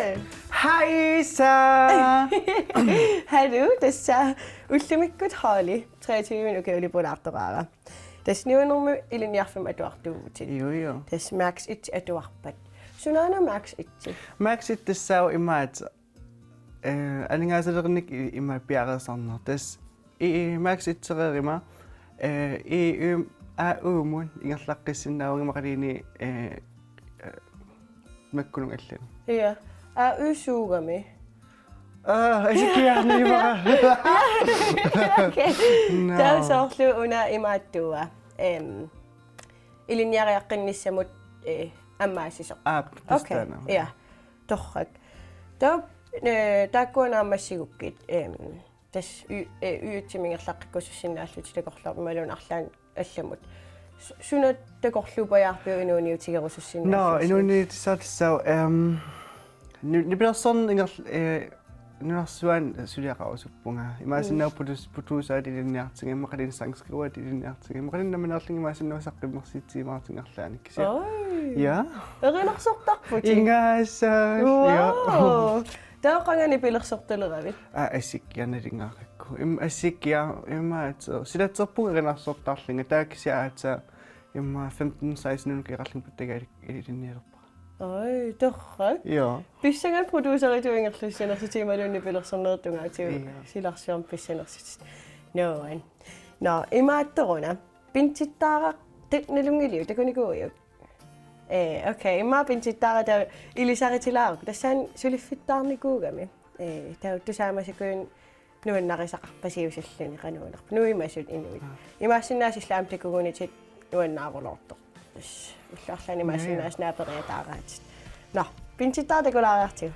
Hej Isa! Hallo, tässä ultimikut hali. 23 minuuttia yli puoli ahtoraara. Tässä niunumme ilin jahfim atuartuutit. Joo. Tässä max itse atuarpat. Sun aina max itse. Max tässä on imaat. Alingaisellерник има piarasarner. Tässä Max itse rima. Uumun ingerlaqqissinnaavangimaqaliini makkunung allan. Ja. Usuugami. Asikiarni bara. Okay. Tässä on una imaattua. Ilin järjaqinnissamut ammaasisoq. Okay. Ja. Torrak. Taakkuuna ammassigukkit. Tässä yuttimingerlaqqikkussinnaallut takorlarmalun arlaan allamut. Sunat takorlupajarpiu inuuniutigerusussinnaallut. No, inuuniutisaatissau Niberson nunarsuan suliaqausuppunga. Imaasinnaw putuusaat ilinniartinga imaqalin sangskriuat ilinniartinga imaqalin namanerlinga imaasinnausaqqimersiitsiimaartingarlaanik kisia. Ja. Erinarsortarput. Ingaasa. Wow. Taaqangani pilersortaleravit. Asikkianalingaaqakku. Asikkia imaat silatserpunga erinarsortarlinga taakisiaata imma 15-16 nunukiqarling puttagaalik ilinnialerpa. Oi, torrak. Ja. Pissangan produuseri tuingerlussinnersitimaalunni pilersornertungaatigu silarsiorm pissanersit. Noan. No, imaattoruna pintsittaara teknilungiliu takunikuujuk. Okay, imma pintsittaara ta ilisaritilaaruk. Tassan suliffittaarnikuugami. Tauttusaamasikuun nuannarisaqarpasiusalluni qanuunerp. Nuimasut inuit. Imaassinnaasislaamtikugunitit nuannaarulortoq. Ullarlani maasinaas naaperiataaraat. No, pintsittaar takulaariartigu.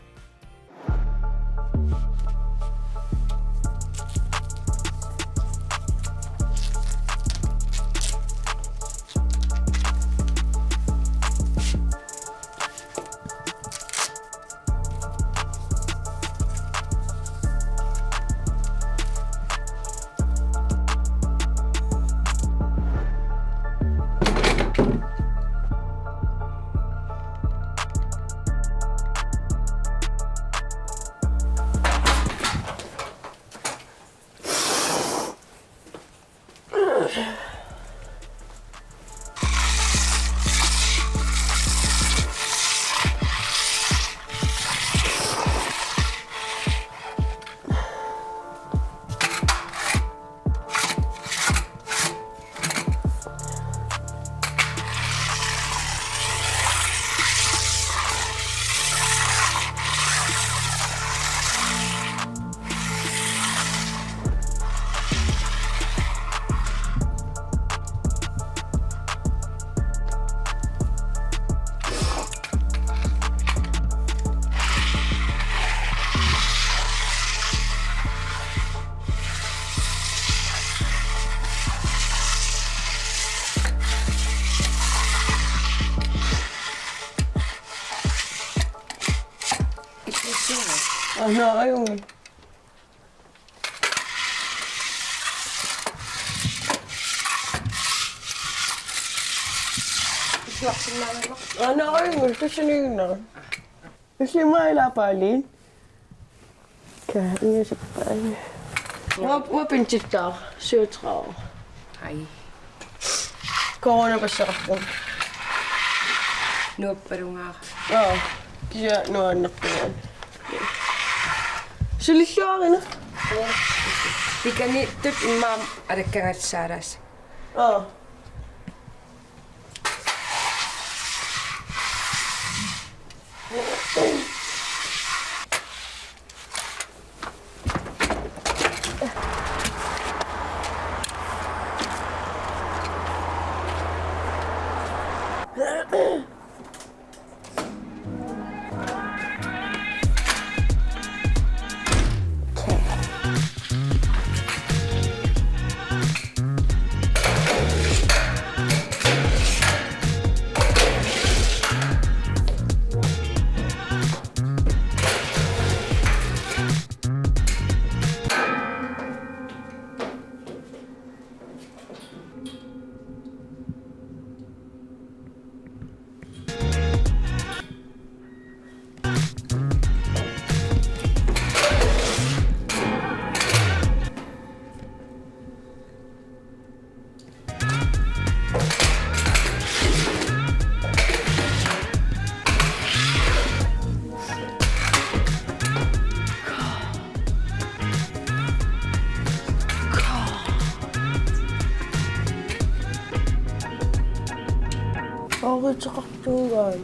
No, ayun. Ano ayun, kasi yun na. Kasi maila pali. Kaya niya sa pali. Mapinchit ka, shoot ka. Hej. Corona pa siya ako. Nu er du her. Oo, kaya no anak ko yan. Sulisya na. Vi kan ikke mam at det kan saras. Oo. Qaariteqartuugaan.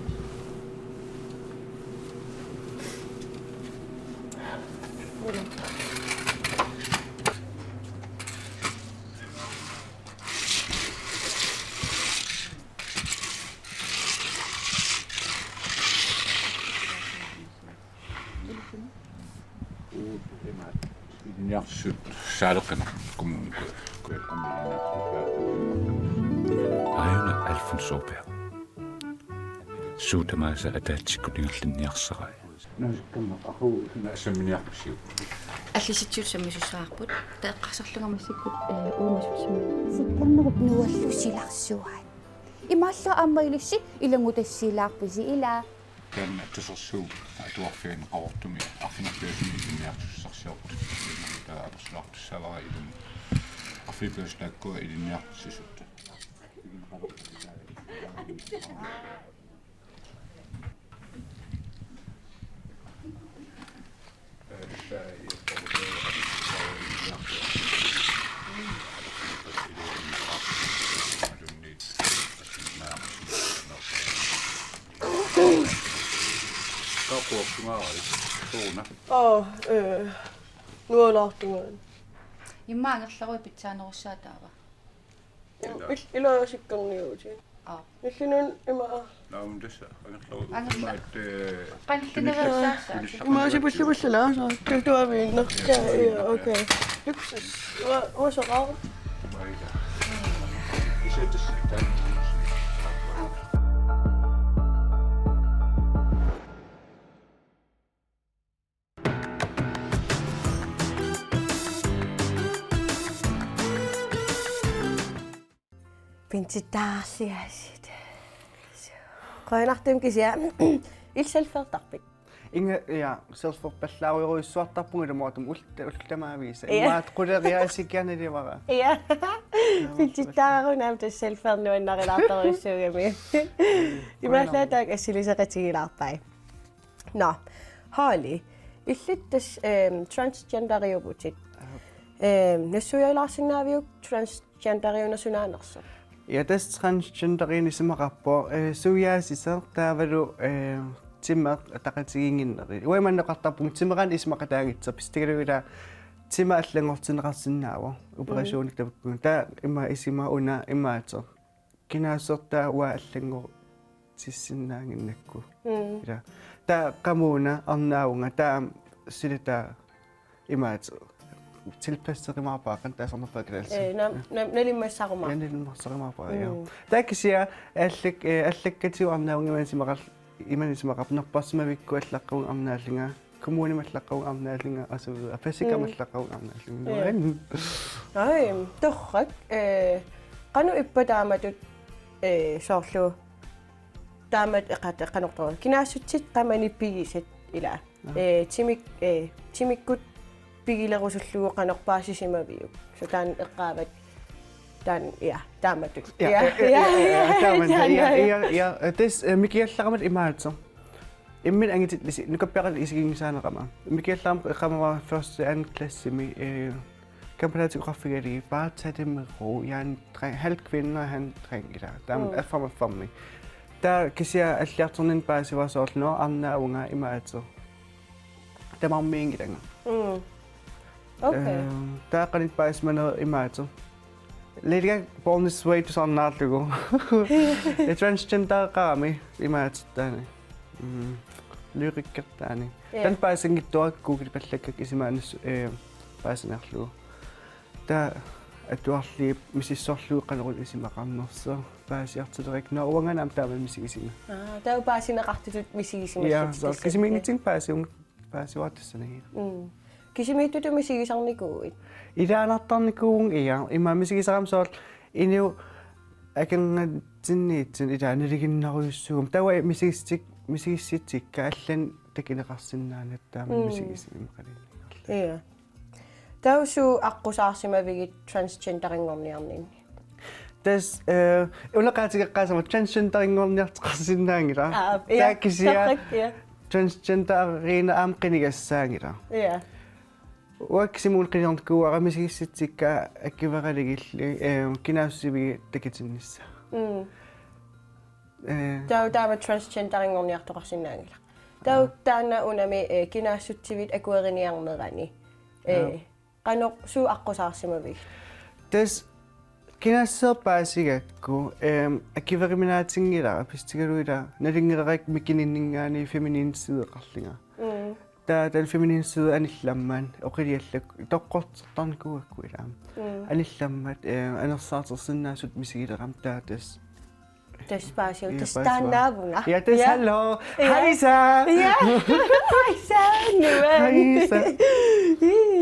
Ilinniarsut saaleqina Aina Alfonso Per. Suutamaasa ataatsikkulingerlinniarsarai. Naskama ahu nasaminiarpusiu. аллиситсуусаммисуссаарпут таэққарсарлугамассиккут уумасуссами сикканнеруп нуаллуссиларсуаат имаалла ааммаилисси илангутассилаарписи ила Kan tussersuu atuarfiin qavortumi arfinarpiasumi ilinniartussarsiortut taaperslaartussavara ilun arfipiuslakkua ilinniartussisut. Nuolahtungaan. иммаангерларуи питсаанеруссаатаава Ilaasikkanniuti. Illinun ima. Naum tässä angerlaru. qallinaversaassaat Ima sipullipullala saa. Tuaviin. No, okei. Yksi. Osa rauha. Pintsitaarsiasit. Qoinartum kisia ilselfertarpik. Inga ja self-pallaaruiruissuartarpunga lumoatum ultamaaviisa. Immaat quleriaasikianilivara. Ja. Pintsitaarunam tasselfernuannarilaartaruissuugami. Imaallaataak assiliseqatigilaarpai. No. Haali. Illittas transgenderiubutit. Nassuialaarsinnaaviuk transgenderiunasunaannersu. Ja tas transgenderin isimaqarpo suyaasisa taavalu timma taqatigiinginneri. Uimanneqartarpung timmeran ismaqataangitser pistigaluila timma allangortineqarsinnaawa operatioonik tapukkun ta imma isima una immaatser kinaaserta wa allangor tissinnaanginnakku. Ila ta qamuuna arnaavunga ta silita immaatser tilpasserimaarpaaqan taasarnerpaakalaasi. Nalimmassaquma. Nalimmassaqumaaqa ja. Taakisia allakkatiu arnaavungiman simaqal imanisimaqarnerparsimavikku allaqqagun arnaallinga kommunimallaqqagun arnaallinga asuuga apasikaamallaqqagun arnaallinga. Ai, torrak qanu ippataamatut soorlu taamat eqateqqanortoru. Kinaassutsit qamanippigisit ila. Timikkut pigilerusullugu qanorpaasisimaviuk. So taan eqqaavat taan ja taamatut. Ja. Tes mikiallaqamat imaatser. Immin angitit nukappeqat isigingisaaneqama. Mikiallaqam eqqamava first and klassimi kampalaatiqarfigali baatatimmequ yaan halv kvinde og han dreng ila. Tam afamafammi. Der kisia alliarternin paasivasoorluno arnaavunga imaatser. Tamarmiingilanga. Okay. Taaqanit paasmana imaatser. Liga bonus way to sarnaarlugu. Transgender qaami imaatsertaani. Lyrikkertaani. Tan paasingittuaq kuukilpallakkak isimaanus paasanerlugu. Ta atuarli misissorlugu qanerut isimaqarnerso paasiartilerik nauanganam taamal misigisima. Taa paasineqartutut misigisimassa. Ja, så kisimiingitin paasiuartassani. Kisimiittut misigisarnikuuit. Ilaanartarnikuun iya imma misigisaramsoor iniu akangatinniitsin ilaaniliginnaruissuum tawa misigissitsikka allan takineqarsinnaanat taamal misigisimaqalini. Ja. Tausu aqusaarsimavigit transgenderingorniarnin. Tas ulaqaatigeqqaasama transgenderingorniarteqarsinnaangila. Taakisia transgenderiina aamqinigassaangila. Ja. Waksimun qiniornkuara Taama transgenderingorniartoqarsinnaangila. Taana unami kinaassuttivit akueriniarnerani. Qanoq suu aqqusaarsимавик. Des kinasserpaasigakku akiveriminaatiнгилара пистигалуила налингерераик микининнингаани феминин сидеқарлинга. Тан феминин сиде анилламмаан оқилиаллак тоққортертарникуакку илаам. Анилламмат анерсаатерсиннаасут мисигилерам таатас. Despacio, taanaavunga. Ja, des hallo. Heisa. Ja. Heisa. Heisa.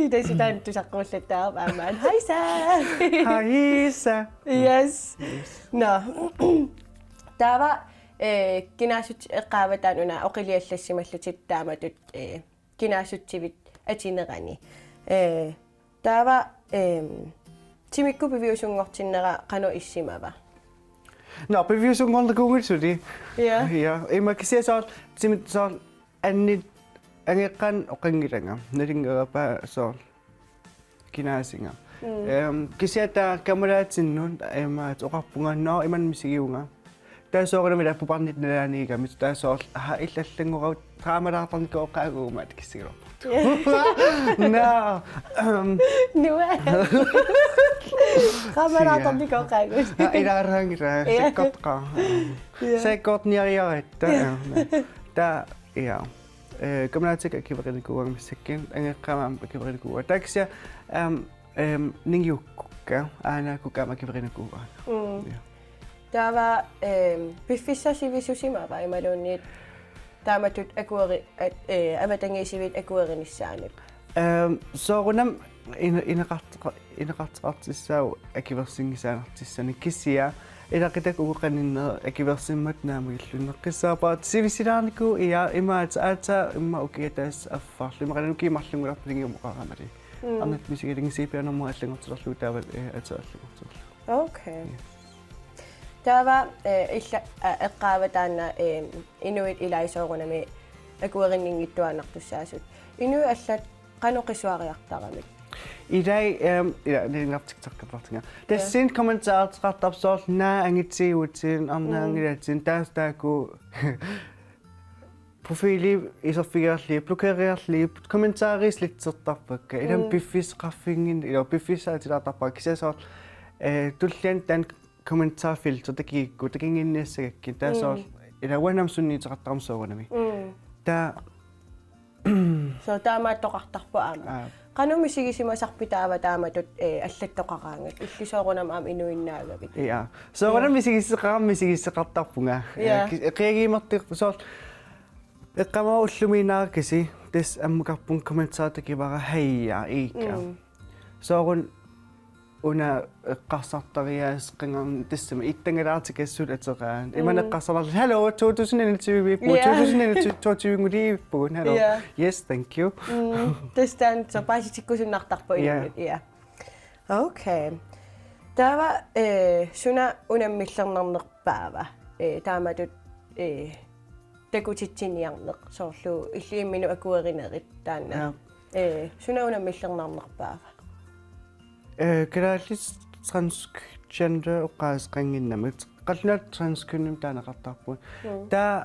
Des dan tusaqquullattaar aamaan. Heisa. Heisa. Yes. No. Taava kinaasut eqqaavataan una oqiliallassimallutит taamatut kinaasuttivit atinerani. Taava timikku piviusungortinnera qano issimava. No, beviusungornerkuugul suli. Ja. Ja, ima kisia så simit så angeqan oqangilanga nalingerapa så kinaasinga. Kisia ta kamalaatsinnun ima oqarpungaannaa iman misigiunga. Taasoornamila puparnit nalaaniga mit taasoor ha illallangurat traamalaartarnikku oqqaaguumaat kissigero. No. Nuwa. Qamalaatarnikku oqqaaguut. Ilaarrangira sekkotqa. Sekkotniariaritta. Ta ja. Kamalaatик akiverinikuuga missakkin angeqqamaam akiverinikuuga. Taksia ningiukkukka aanaakkukkaam akiverinikuuga. Taava piffissasivisusimava imaluunniit taamatut akueri avatangiisivit akuerinissaanut. Soorunam ineqarteqartissau akiversingisaanartissani kisia ilaqitak uqaninner akiversimmat naamugillunneqqissaapaat sivisilaarniku ia imaat aata imma ukiataas affarlu maqalanuki marlungularpingiumuqaramali arnat misigilingisiipianermu allangortilerlu taavat ataallugertilerlu. Okay. Taava illa eqqaavataanna inuit ilaisoorunami akuerinninngittuanartussaasut. Inu allat qanoqisuariartaramik. Idai ningaptiktarqatartinga. Tassin kommentaartartarsoor naa angitsiiguutsin arnaangilaatsin taastaaku profiili iserfigaarli blokeriarli kommentaarislitzertarpakka ilam piffisqarfingin ilo piffissaatilaartarpakka kisasoor tullian tan kommentarfilter takiikku takinginniassagakkin taasoor ila wanam sunniiteqartaramsoogunami. Ta So taamaattoqartarpu aama. Qanumi sigisimasarpitaava taamatut allattoqaqaangat illisoorunam aam inuinnaagavit. Ja. So wanam misigisseqartarpunga. Qiagiimertiq soor eqqamaulluminaarkisi tes ammukarpun kommentaatakivara hayya iikka. Soorun una qassartarias qingan tissama ittangalaartikassut ateqaan imaneqqassarlar hello 2021 2022 hello yes thank you Testan so paasitikkusunnartarpu inut ja. Okay. Taava suna unammillernernerpaava taamatut takutitsiniarneq soorlu illiimminu akuerinerit taanna suna unammillernernerpaava. Kalaallis transgender oqaasqanginnamut qallunaat transgender taanaqartarpun taa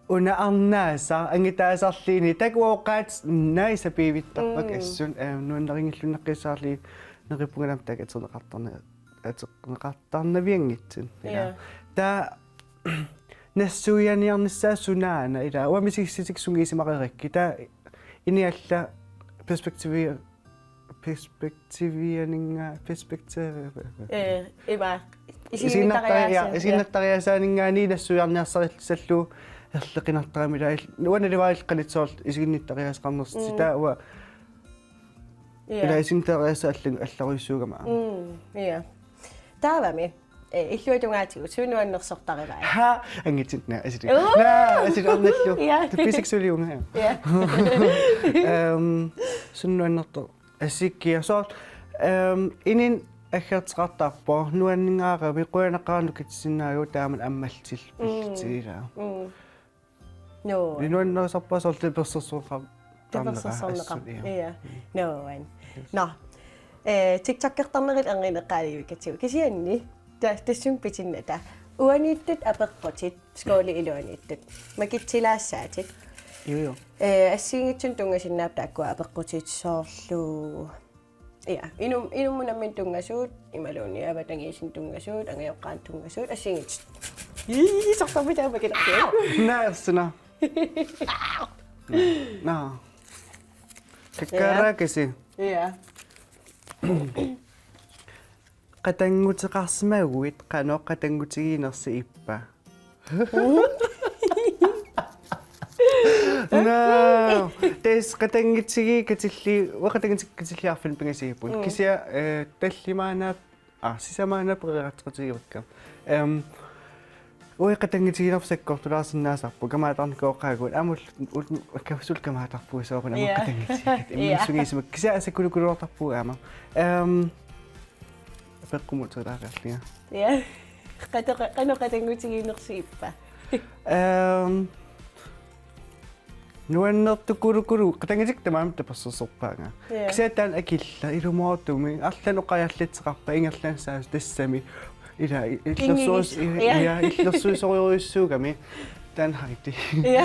una arnaasa angitaasarliini takuoqqaat naisapivittarpak assun nuanneringillunneqqisaarli neripungalam tak ateqneqartarnaviangitsin taa nassuianiarnissaa sunaana ila uamisigissitiksungiisimaqirakki taa inialla Ima isiginnattariasaaningaani nassuiarniarsarilsallu erleqinartaramila nuanalivail qalitsoor isiginnittariasqarnersitaa ua ila isiginnittariasaallu allaruissuugama. Ja. Taavami illuitungaatigut suunuannersortarivaa. Ha angitsinna asiti. Asiti arnallu. Biseksualiunga. Ja. Sunnuannertor asikkia so inin aggertqartarpo nuanningaaravi quanaqaanukitsinnaaju taaman ammaltil pilltiila. No. Nuannersorpasorlu persersuuqa tamersersorneqa. Ja. No wan. No. TikTok-ertarnerit angineqqaalivikkatiu. Kisianni tassun pitinnata Uaniittut apeqqotit skooli iluaniittut. Makitsilaassaatit. Jo. Assiingitsun tungasinnaap taakkua apeqqotit soorlu. Ja, inumunammin tungasuut, imaluuni avatangiisin tungasuut, angajoqqaan tungasuut, assiingit. Sortamu tää makinakkia. Närsuna. No. Kakkarakasi. Ja. Qatangutеqarsimaguit qano qatangutigiinersi ippa. No. Des qatangitsigi katilli waqatangitsikkatilliarfin pingasipun. Kisia tallimaanaap sisamaanaap qeqatqatigivakka. Oi qatangitiginerfsakkortulaarsinnaasarpu kamaatarnikooqaagut amul akkasul kamaatarpuisooquna qatangitsigit immissugiisimak kisia asakkulukuluortarpu ama. Peqqumutsuutaaqarliga. Ja. Qano qatangutigiinersi ippa. Nuannertukkulukulu qatangitik tamaam tapassersorpaanga. Kisataan akilla ilumoortumi arlanoqajallatseqarpa ingerlaansaas tassami ila illersuus illersuusoriurissuugami taan hariti. Ja.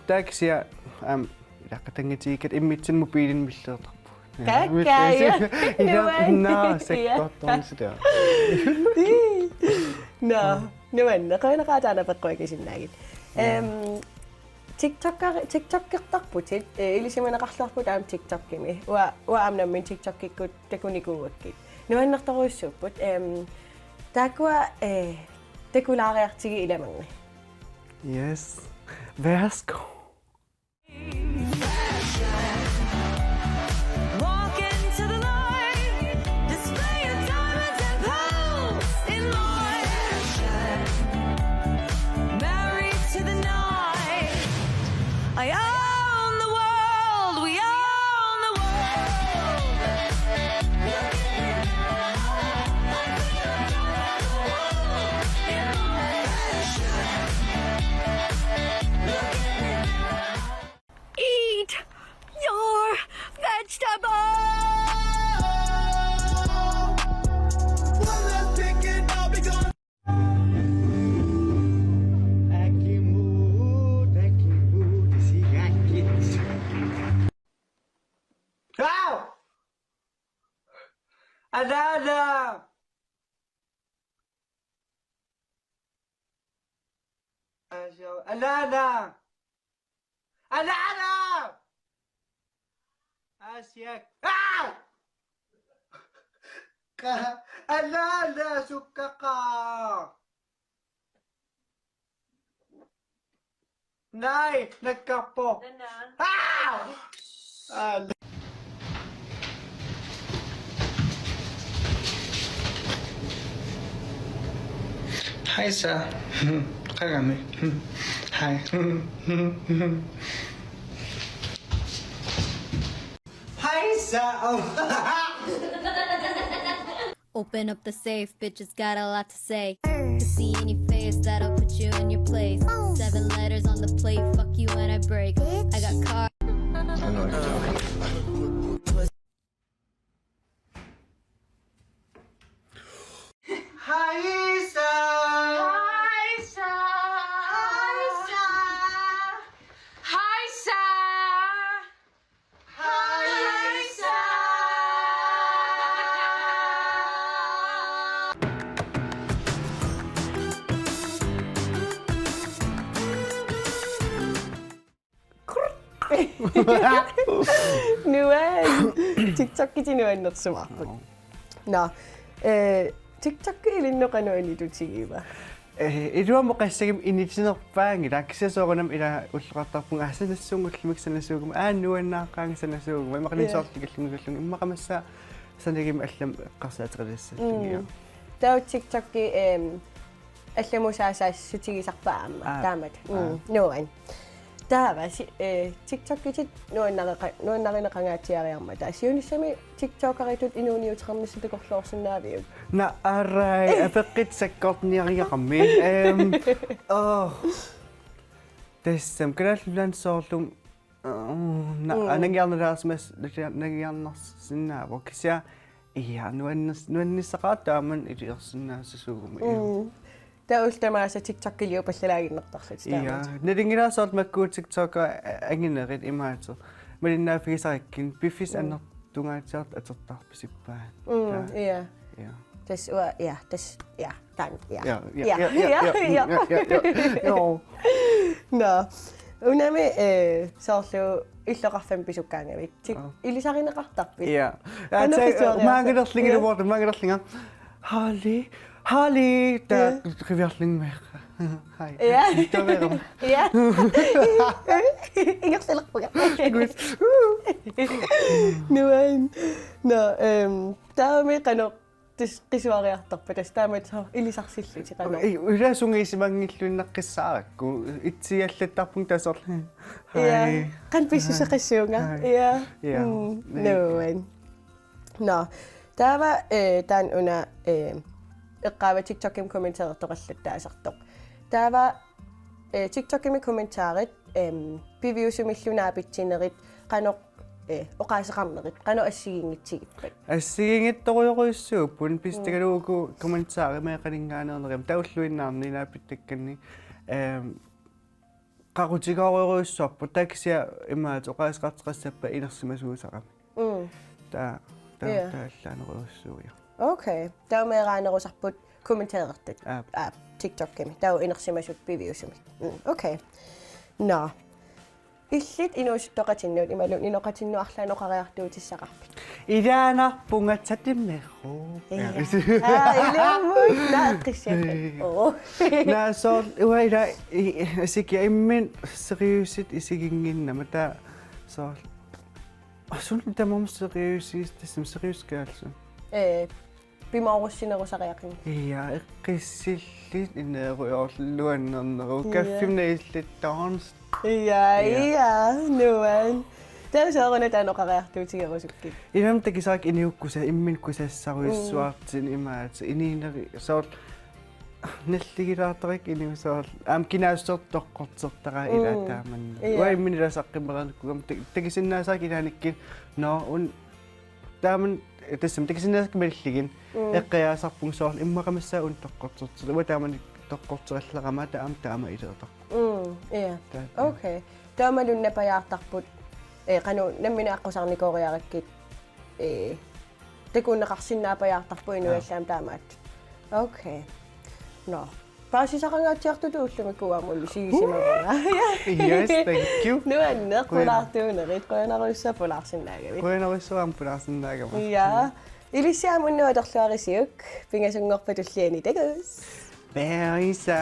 Taaksia ila qatangitikkat immitsin mobiilin milleertarpu. No, sekkortornisita. No, nuanne qainaqaataana peqqoikisinnaagit. TikTok-qertarputit ilisimanaqarlarput aam TikTok-kimi uaamnammin TikTok-ikkut takunikuuakkit nuannertoruissuupput taakua takulaariartigi ilamangi. Yes. Værsgo. I own the world, we own the world. Eat your vegetables! Adada! Adada! Adada! Asyak! Adada! Sukaka! Nay! Nagkapo! Hi, sir. Kagami. Hi. Hi, sir. Open up the safe, bitches got a lot to say. To see in your face, that'll put you in your place. 7 letters on the plate, fuck you when I break. I got car. I know exactly. Hi, sir. Hi, sir! Hi, sir! Hi, sir! Hi, sir! Nuan TikTok-kiti nuannersumarput. No. TikTok ilinnoqanuanitutigiva. Iluamo qassagim initinerpaangi taakkisasoorunam ila ulleqartarpun asanassuungullimiksanasuugum aannuannaaqaangisanasuugum imaqalinsoortikallumigallu immaqamassa sanagim allam eqqarsaateqalissallugia. Tau TikTok-ki allamusaasassutigisarpaamma taamat. Nuan. Taava TikTok-kitit nuannarineqangaatiariarmata siunissami TikTok-aritut inuuniuteqarnissutukorluorsunnaaviuk. Na arai apeqqit sakkortniariaqarmi tassam kalaallulan soorlum na anangiarnalaarsimas nagiarnarsinnaavo kisia Ja, nuannissaqaataaman iliерсиннаасасуугума. Таултамааса TikTok-килиу паллалагиннэртарлут. Ja, nalingilaasoort makkuut TikTok anginerit imaatser. Malinnaaffigisarikkin piffis annertungaatiart atertarpisippaan. Ja. Ja. Tas tan. Ja. Jo. No. Unami soorlu иллоqarfam pisukkaangavit. Ilisarineqartarpit. Ja. Maangilerlingiluvuortu Harley, der riviarlingmeeqa. Hai. Ja. Taveram. Ja. Ingerselerpuga. Nuan. No, taame qano qisuariartarpa tastaamat ilisarsilluti qano. Ulaasungiisimanngilluinnaqqissaarakku itsiallattarpun tasorlu. Ja. Qan pissuseqissuunga. Ja. Ja. Nuan. No. Taava taan una eqqaava TikTokim kommenteertoqallut taasartoq. Taava TikTokimi kommentaarit piviusumillunaapitsinerit qanoq oqaaseqarnerit qano assiginngitsigippat. Assiginngittoruyoruissuuppun pistagaluuku kommentaari meeqalinngaanernerim taulluinnaarni naapittakkanni qaqutigaaruyuruissuarpu taksia imaat oqaasqarteqassappa inersimasuusaqami. Taallaaneriussuuja. Okay. Taumeeraanerusarput kommenteerertat. TikTok-kimi. Tau inersimasut piviusumit. Okay. No. Illit inuusuttoqatinnuut imalun inoqatinnuarlaanoqariartuutissaqarpit. Ilaanarpungatsatimmequ. Ilaamut naaqqissiat. Naasoor uaila isikia immin seriusit isiginginnama taa soor asun tamam seriusis tasam seriuskaalsun. Pimaorussinерусариақин. Ja, eqqissillit ineeruyorluannerneru kaffimna illittorns. Ja, nuan. Tausaruna taanoqariartuutigerusukkit. Imam takisaak iniukkusa imminkusassaruyissuartin imaat iniineri soor nalligilaartarik iniusoor kinaassortoqqortertara ilaataamanna. Uimminilaasaqqimmeranukkum takisinnaasaq ilaanikkin no un taaman tassam takisinnaasakmalligin eqqiaasarpung soor immaqamassaa un toqqortertut uataaman toqqorterallaqama taama ileertar. Ja. Okay. Taamalunnapajaartarput qanu namminaaqqusaarnikoriarikkit takunneqarsinnaapajaartarpu inuallaam taamaat. Okay. No. Paasisaqangaatiartutu ullumikkuamullu sigisimaguna. Yes, thank you. Nuanneqpulaartuunerit qoyanaruissapulaarsinnaagavit. Qoyanaruissuarpulaarsinnaagama. Ja. Ilisiamunnuatorluarisiuk pingasungorpatulliani takus. Berisa.